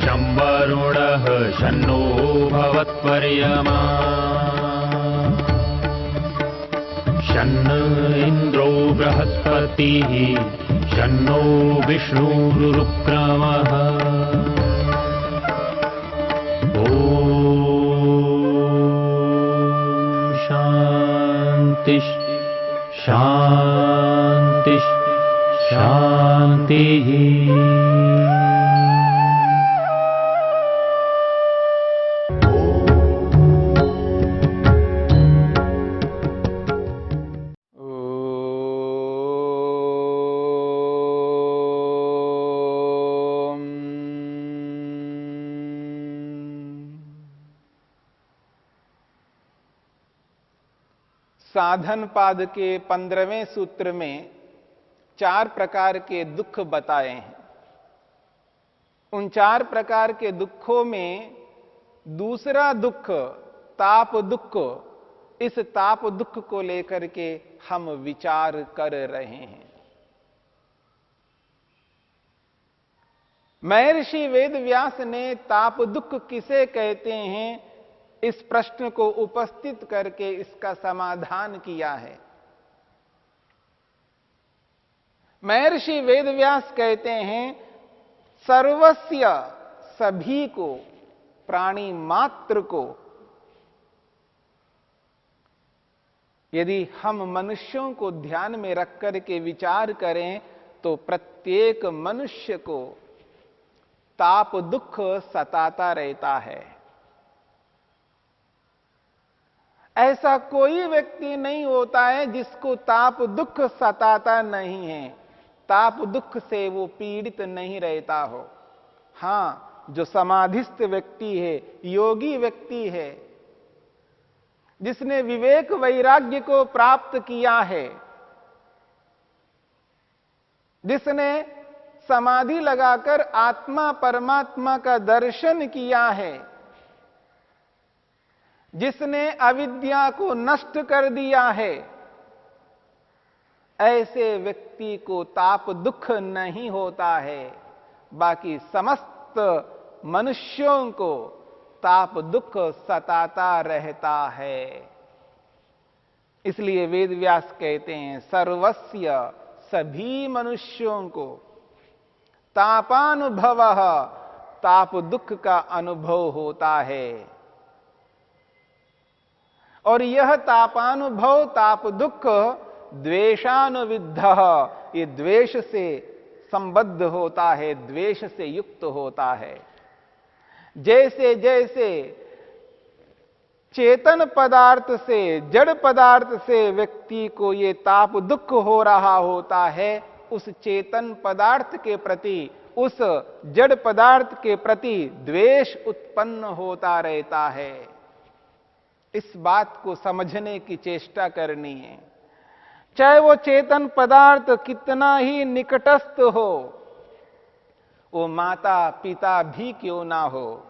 शं वरुणः शन्नो भवत्पर्यमा शन्न इन्द्रो बृहस्पतिः शन्नो विष्णुरुक्रमः ॐ शान्ति शान्ति शान्तिः। साधन पाद के 15वें सूत्र में 4 प्रकार के दुख बताए हैं। उन 4 प्रकार के दुखों में दूसरा दुख ताप दुख, इस ताप दुख को लेकर के हम विचार कर रहे हैं। महर्षि वेदव्यास ने ताप दुख किसे कहते हैं, इस प्रश्न को उपस्थित करके इसका समाधान किया है। महर्षि वेदव्यास कहते हैं सर्वस्य, सभी को, प्राणी मात्र को, यदि हम मनुष्यों को ध्यान में रख करके विचार करें तो प्रत्येक मनुष्य को ताप दुख सताता रहता है। ऐसा कोई व्यक्ति नहीं होता है जिसको ताप दुख सताता नहीं है, ताप दुख से वो पीड़ित नहीं रहता हो। हां, जो समाधिस्थ व्यक्ति है, योगी व्यक्ति है, जिसने विवेक वैराग्य को प्राप्त किया है, जिसने समाधि लगाकर आत्मा परमात्मा का दर्शन किया है, जिसने अविद्या को नष्ट कर दिया है, ऐसे व्यक्ति को ताप दुख नहीं होता है। बाकी समस्त मनुष्यों को ताप दुख सताता रहता है। इसलिए वेदव्यास कहते हैं सर्वस्य, सभी मनुष्यों को तापानुभव, ताप दुख का अनुभव होता है। और यह तापानुभव ताप दुख द्वेषानुविद्ध, ये द्वेष से संबद्ध होता है, द्वेष से युक्त होता है। जैसे जैसे चेतन पदार्थ से, जड़ पदार्थ से व्यक्ति को ये ताप दुख हो रहा होता है, उस चेतन पदार्थ के प्रति, उस जड़ पदार्थ के प्रति द्वेष उत्पन्न होता रहता है। इस बात को समझने की चेष्टा करनी है। चाहे वो चेतन पदार्थ कितना ही निकटस्थ हो, वो माता पिता भी क्यों ना हो,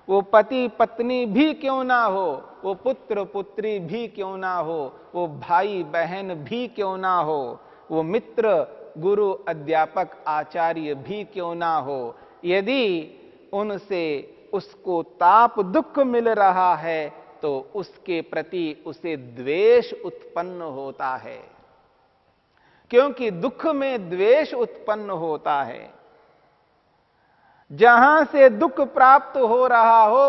वो पति पत्नी भी क्यों ना हो, वो पुत्र पुत्री भी क्यों ना हो, वो भाई बहन भी क्यों ना हो, वो मित्र गुरु अध्यापक आचार्य भी क्यों ना हो, यदि उनसे उसको ताप दुख मिल रहा है तो उसके प्रति उसे द्वेष उत्पन्न होता है। क्योंकि दुख में द्वेष उत्पन्न होता है। जहां से दुख प्राप्त हो रहा हो,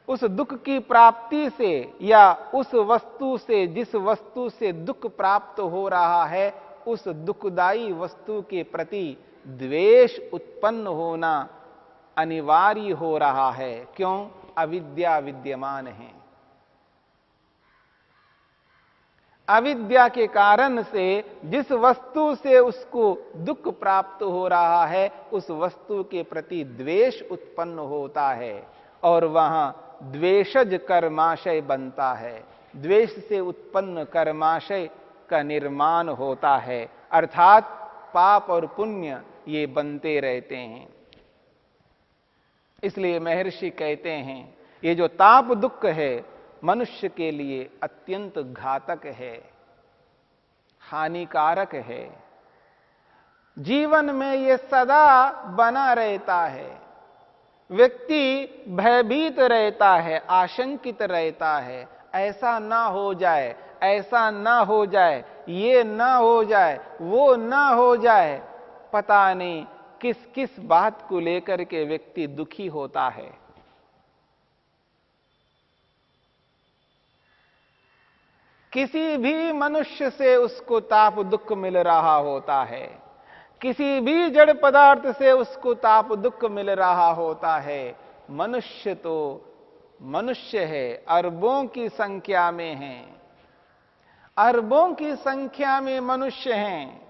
उस दुख की प्राप्ति से या उस वस्तु से, जिस वस्तु से दुख प्राप्त हो रहा है, उस दुखदायी वस्तु के प्रति द्वेष उत्पन्न होना अनिवार्य हो रहा है। क्यों? अविद्या विद्यमान है। अविद्या के कारण से जिस वस्तु से उसको दुख प्राप्त हो रहा है, उस वस्तु के प्रति द्वेष उत्पन्न होता है और वहां द्वेषज कर्माशय बनता है। द्वेष से उत्पन्न कर्माशय का निर्माण होता है, अर्थात पाप और पुण्य ये बनते रहते हैं। इसलिए महर्षि कहते हैं ये जो ताप दुख है मनुष्य के लिए अत्यंत घातक है, हानिकारक है। जीवन में ये सदा बना रहता है। व्यक्ति भयभीत रहता है, आशंकित रहता है, ऐसा ना हो जाए, ऐसा ना हो जाए, ये ना हो जाए, वो ना हो जाए। पता नहीं किस किस बात को लेकर के व्यक्ति दुखी होता है। किसी भी मनुष्य से उसको ताप दुख मिल रहा होता है, किसी भी जड़ पदार्थ से उसको ताप दुख मिल रहा होता है। मनुष्य तो मनुष्य है, अरबों की संख्या में है, अरबों की संख्या में मनुष्य हैं।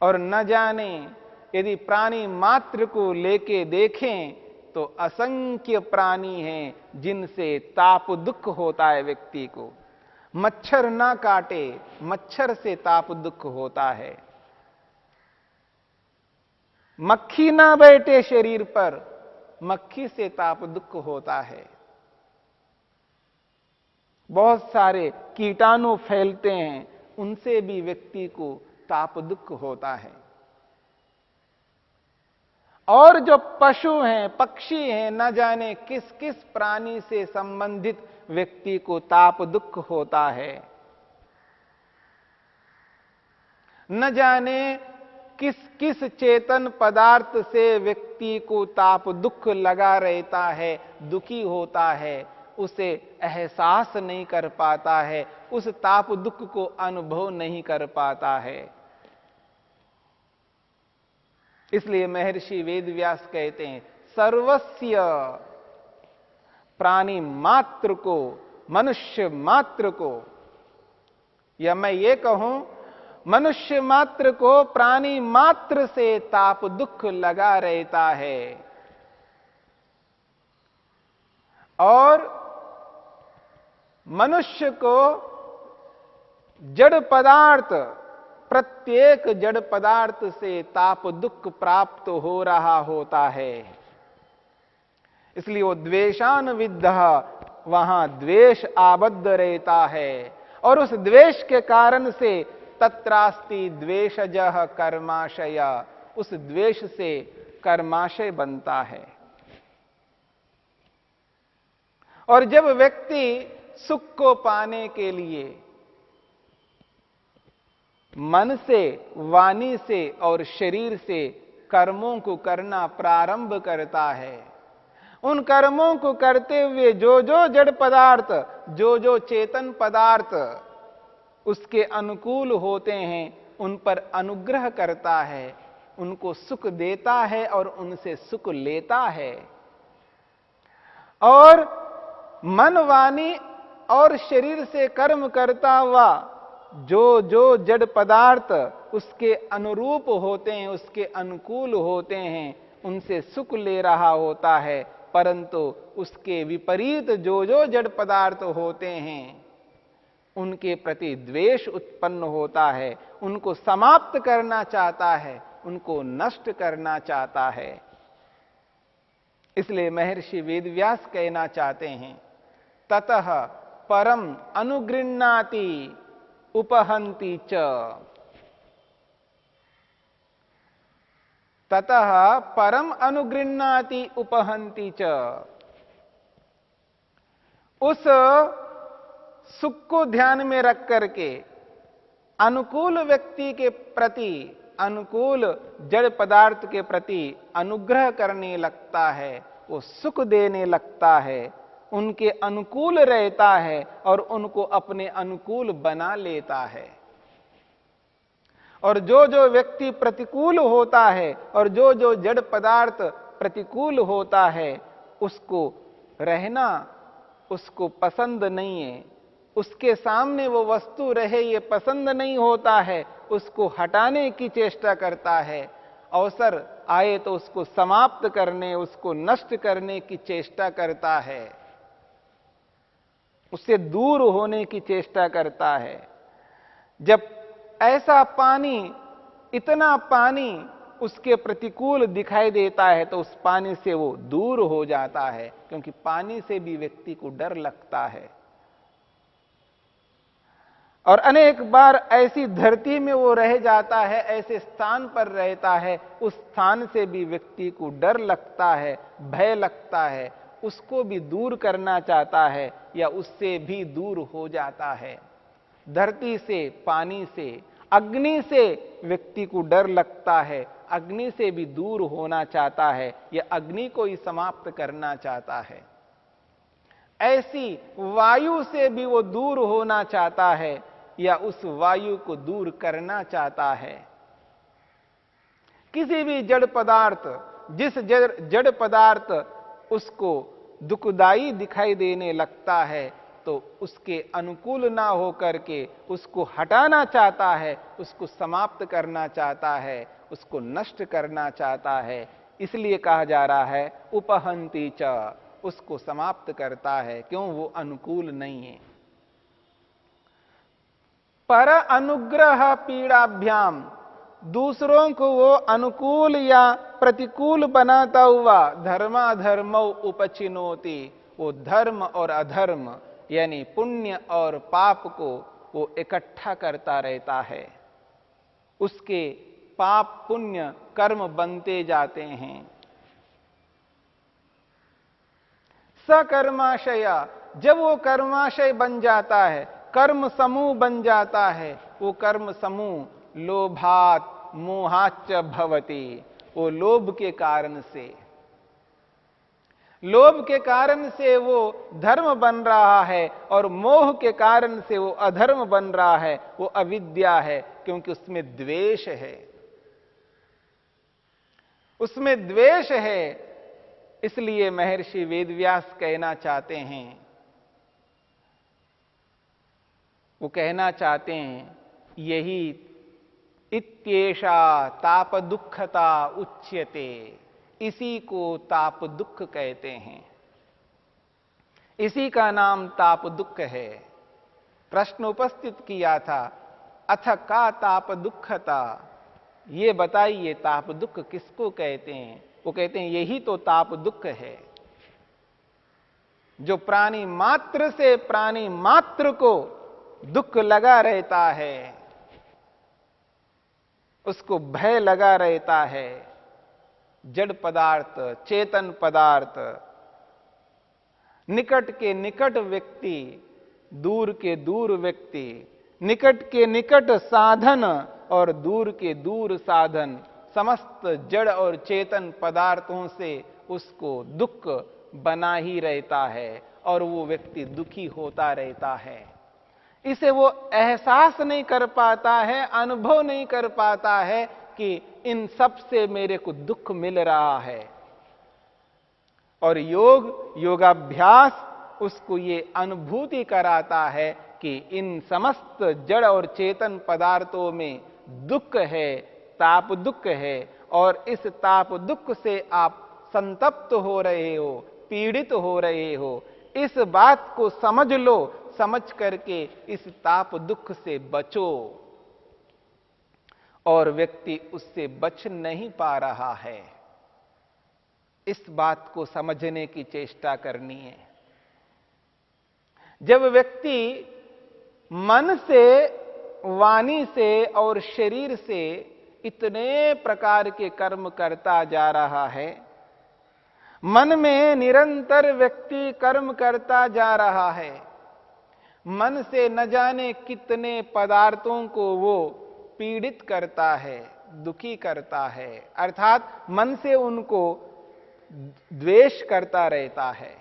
और न जाने यदि प्राणी मात्र को लेके देखें तो असंख्य प्राणी हैं जिनसे ताप दुख होता है व्यक्ति को। मच्छर ना काटे, मच्छर से ताप दुख होता है। मक्खी ना बैठे शरीर पर, मक्खी से ताप दुख होता है। बहुत सारे कीटाणु फैलते हैं, उनसे भी व्यक्ति को ताप दुख होता है। और जो पशु हैं, पक्षी हैं, न जाने किस किस प्राणी से संबंधित व्यक्ति को ताप दुख होता है। न जाने किस किस चेतन पदार्थ से व्यक्ति को ताप दुख लगा रहता है, दुखी होता है, उसे एहसास नहीं कर पाता है, उस ताप दुख को अनुभव नहीं कर पाता है। इसलिए महर्षि वेदव्यास कहते हैं, सर्वस्य प्राणी मात्र को, मनुष्य मात्र को, या मैं ये कहूं मनुष्य मात्र को प्राणी मात्र से ताप दुख लगा रहता है। और मनुष्य को जड़ पदार्थ, प्रत्येक जड़ पदार्थ से ताप दुख प्राप्त हो रहा होता है। इसलिए वो द्वेषानुविद्धः, वहां द्वेष आबद्ध रहता है। और उस द्वेष के कारण से तत्रास्ति द्वेषजः कर्माशय, उस द्वेष से कर्माशय बनता है। और जब व्यक्ति सुख को पाने के लिए मन से, वाणी से और शरीर से कर्मों को करना प्रारंभ करता है, उन कर्मों को करते हुए जो जो जड़ पदार्थ, जो जो चेतन पदार्थ उसके अनुकूल होते हैं, उन पर अनुग्रह करता है, उनको सुख देता है और उनसे सुख लेता है। और मन, वाणी और शरीर से कर्म करता हुआ जो जो जड़ पदार्थ उसके अनुरूप होते हैं, उसके अनुकूल होते हैं, उनसे सुख ले रहा होता है। परंतु उसके विपरीत जो जो जड़ पदार्थ होते हैं, उनके प्रति द्वेष उत्पन्न होता है, उनको समाप्त करना चाहता है, उनको नष्ट करना चाहता है। इसलिए महर्षि वेदव्यास कहना चाहते हैं, ततः परम अनुगृह्णाति उपहंति च, ततः परम अनुगृह्णाति उपहंति च। उस सुख को ध्यान में रख करके अनुकूल व्यक्ति के प्रति, अनुकूल जड़ पदार्थ के प्रति अनुग्रह करने लगता है, वो सुख देने लगता है, उनके अनुकूल रहता है और उनको अपने अनुकूल बना लेता है। और जो जो व्यक्ति प्रतिकूल होता है और जो जो जड़ पदार्थ प्रतिकूल होता है, उसको रहना उसको पसंद नहीं है, उसके सामने वो वस्तु रहे ये पसंद नहीं होता है, उसको हटाने की चेष्टा करता है। अवसर आए तो उसको समाप्त करने, उसको नष्ट करने की चेष्टा करता है, उससे दूर होने की चेष्टा करता है। जब ऐसा पानी, इतना पानी उसके प्रतिकूल दिखाई देता है तो उस पानी से वो दूर हो जाता है, क्योंकि पानी से भी व्यक्ति को डर लगता है। और अनेक बार ऐसी धरती में वो रह जाता है, ऐसे स्थान पर रहता है, उस स्थान से भी व्यक्ति को डर लगता है, भय लगता है, उसको भी दूर करना चाहता है या उससे भी दूर हो जाता है। धरती से, पानी से, अग्नि से व्यक्ति को डर लगता है, अग्नि से भी दूर होना चाहता है या अग्नि को ही समाप्त करना चाहता है। ऐसी वायु से भी वो दूर होना चाहता है या उस वायु को दूर करना चाहता है। किसी भी जड़ पदार्थ, जिस जड़ पदार्थ उसको दुखदाई दिखाई देने लगता है तो उसके अनुकूल ना हो करके उसको हटाना चाहता है, उसको समाप्त करना चाहता है, उसको नष्ट करना चाहता है। इसलिए कहा जा रहा है उपहंती च, उसको समाप्त करता है। क्यों? वो अनुकूल नहीं है। पर अनुग्रह पीड़ाभ्याम, दूसरों को वो अनुकूल या प्रतिकूल बनाता हुआ धर्माधर्मौ उपचिनोति, वो धर्म और अधर्म यानी पुण्य और पाप को वो इकट्ठा करता रहता है। उसके पाप पुण्य कर्म बनते जाते हैं। सकर्माशय, जब वो कर्माशय बन जाता है, कर्म समूह बन जाता है, वो कर्म समूह लोभात मोहाच्च भवति, वो लोभ के कारण से, लोभ के कारण से वो धर्म बन रहा है और मोह के कारण से वो अधर्म बन रहा है। वो अविद्या है, क्योंकि उसमें द्वेष है, उसमें द्वेष है। इसलिए महर्षि वेदव्यास कहना चाहते हैं, वो कहना चाहते हैं यही इत्येषा ताप दुखता उच्यते, इसी को ताप दुख कहते हैं, इसी का नाम ताप दुख है। प्रश्न उपस्थित किया था, अथ का ताप दुखता, ये बताइए ताप दुख किसको कहते हैं? वो कहते हैं यही तो ताप दुख है, जो प्राणी मात्र से प्राणी मात्र को दुख लगा रहता है, उसको भय लगा रहता है। जड़ पदार्थ, चेतन पदार्थ, निकट के निकट व्यक्ति, दूर के दूर व्यक्ति, निकट के निकट साधन और दूर के दूर साधन, समस्त जड़ और चेतन पदार्थों से उसको दुख बना ही रहता है और वो व्यक्ति दुखी होता रहता है। इसे वो एहसास नहीं कर पाता है, अनुभव नहीं कर पाता है कि इन सब से मेरे को दुख मिल रहा है। और योगाभ्यास उसको ये अनुभूति कराता है कि इन समस्त जड़ और चेतन पदार्थों में दुख है, ताप दुख है, और इस ताप दुख से आप संतप्त हो रहे हो, पीड़ित हो रहे हो। इस बात को समझ लो, समझ करके इस ताप दुख से बचो। और व्यक्ति उससे बच नहीं पा रहा है, इस बात को समझने की चेष्टा करनी है। जब व्यक्ति मन से, वाणी से और शरीर से इतने प्रकार के कर्म करता जा रहा है, मन में निरंतर व्यक्ति कर्म करता जा रहा है, मन से न जाने कितने पदार्थों को वो पीड़ित करता है, दुखी करता है, अर्थात मन से उनको द्वेष करता रहता है।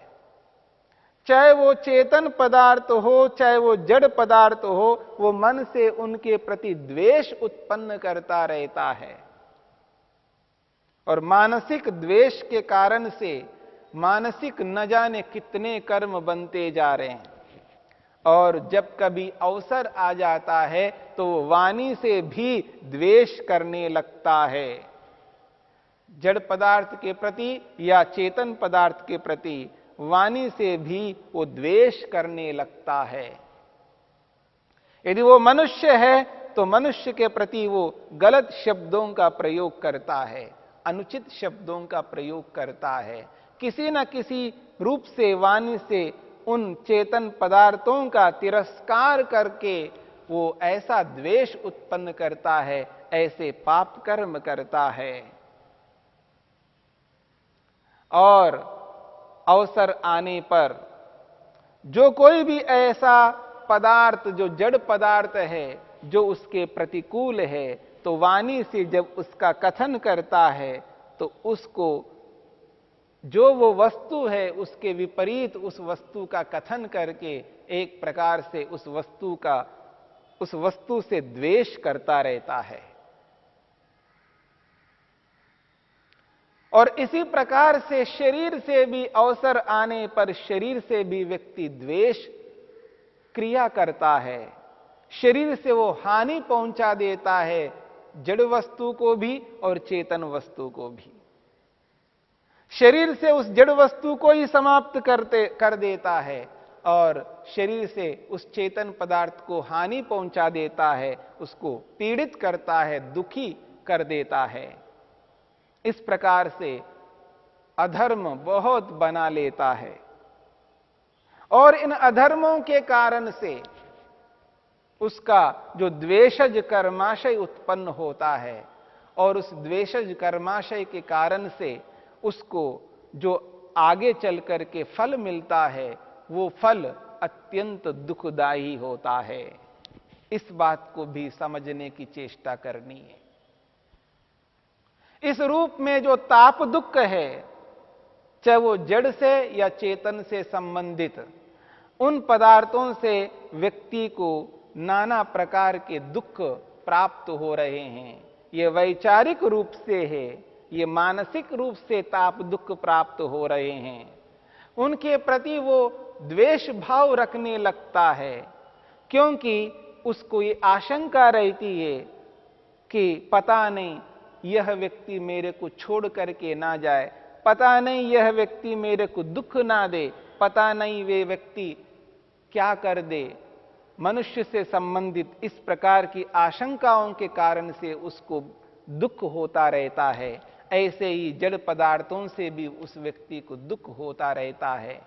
चाहे वो चेतन पदार्थ हो, चाहे वो जड़ पदार्थ हो, वो मन से उनके प्रति द्वेष उत्पन्न करता रहता है। और मानसिक द्वेष के कारण से मानसिक न जाने कितने कर्म बनते जा रहे हैं। और जब कभी अवसर आ जाता है तो वाणी से भी द्वेष करने लगता है, जड़ पदार्थ के प्रति या चेतन पदार्थ के प्रति वाणी से भी वो द्वेष करने लगता है। यदि वो मनुष्य है तो मनुष्य के प्रति वो गलत शब्दों का प्रयोग करता है, अनुचित शब्दों का प्रयोग करता है, किसी न किसी रूप से वाणी से उन चेतन पदार्थों का तिरस्कार करके वो ऐसा द्वेष उत्पन्न करता है, ऐसे पाप कर्म करता है। और अवसर आने पर जो कोई भी ऐसा पदार्थ जो जड़ पदार्थ है, जो उसके प्रतिकूल है, तो वाणी से जब उसका कथन करता है तो उसको जो वो वस्तु है उसके विपरीत उस वस्तु का कथन करके एक प्रकार से उस वस्तु से द्वेष करता रहता है। और इसी प्रकार से शरीर से भी अवसर आने पर शरीर से भी व्यक्ति द्वेष क्रिया करता है। शरीर से वो हानि पहुंचा देता है, जड़ वस्तु को भी और चेतन वस्तु को भी। शरीर से उस जड़ वस्तु को ही समाप्त कर देता है और शरीर से उस चेतन पदार्थ को हानि पहुंचा देता है, उसको पीड़ित करता है, दुखी कर देता है। इस प्रकार से अधर्म बहुत बना लेता है और इन अधर्मों के कारण से उसका जो द्वेषज कर्माशय उत्पन्न होता है और उस द्वेषज कर्माशय के कारण से उसको जो आगे चल करके फल मिलता है वो फल अत्यंत दुखदायी होता है। इस बात को भी समझने की चेष्टा करनी है। इस रूप में जो ताप दुख है, चाहे वो जड़ से या चेतन से संबंधित, उन पदार्थों से व्यक्ति को नाना प्रकार के दुख प्राप्त हो रहे हैं। ये वैचारिक रूप से है, ये मानसिक रूप से ताप दुख प्राप्त हो रहे हैं। उनके प्रति वो द्वेष भाव रखने लगता है, क्योंकि उसको ये आशंका रहती है कि पता नहीं यह व्यक्ति मेरे को छोड़ करके ना जाए, पता नहीं यह व्यक्ति मेरे को दुख ना दे, पता नहीं वे व्यक्ति क्या कर दे। मनुष्य से संबंधित इस प्रकार की आशंकाओं के कारण से उसको दुख होता रहता है। ऐसे ही जड़ पदार्थों से भी उस व्यक्ति को दुख होता रहता है।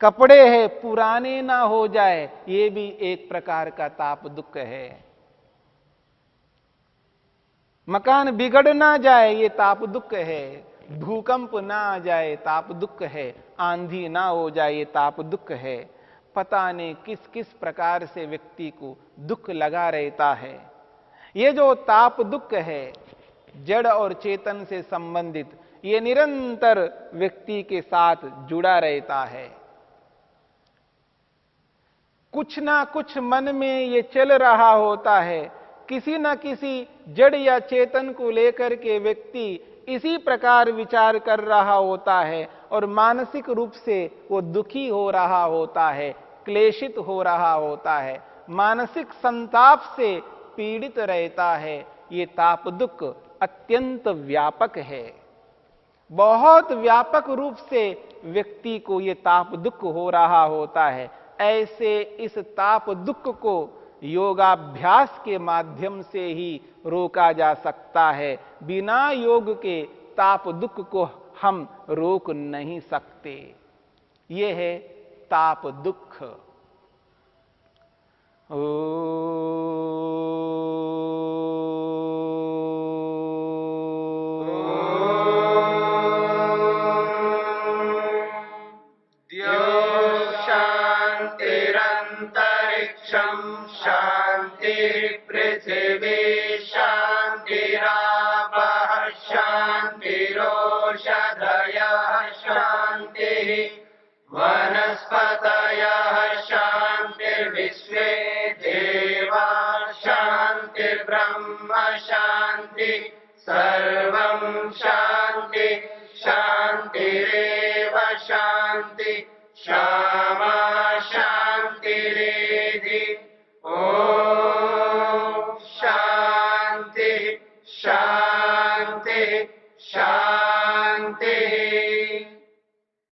कपड़े हैं पुराने ना हो जाए, ये भी एक प्रकार का ताप दुख है। मकान बिगड़ ना जाए, ये ताप दुख है। भूकंप ना आ जाए, ताप दुख है। आंधी ना हो जाए, ये ताप दुख है। पता नहीं किस किस प्रकार से व्यक्ति को दुख लगा रहता है। ये जो ताप दुख है जड़ और चेतन से संबंधित, ये निरंतर व्यक्ति के साथ जुड़ा रहता है। कुछ ना कुछ मन में ये चल रहा होता है। किसी न किसी जड़ या चेतन को लेकर के व्यक्ति इसी प्रकार विचार कर रहा होता है और मानसिक रूप से वो दुखी हो रहा होता है, क्लेशित हो रहा होता है, मानसिक संताप से पीड़ित रहता है। ये ताप दुख अत्यंत व्यापक है। बहुत व्यापक रूप से व्यक्ति को ये ताप दुख हो रहा होता है। ऐसे इस ताप दुख को योगाभ्यास के माध्यम से ही रोका जा सकता है। बिना योग के ताप दुख को हम रोक नहीं सकते। यह है ताप दुख। ओ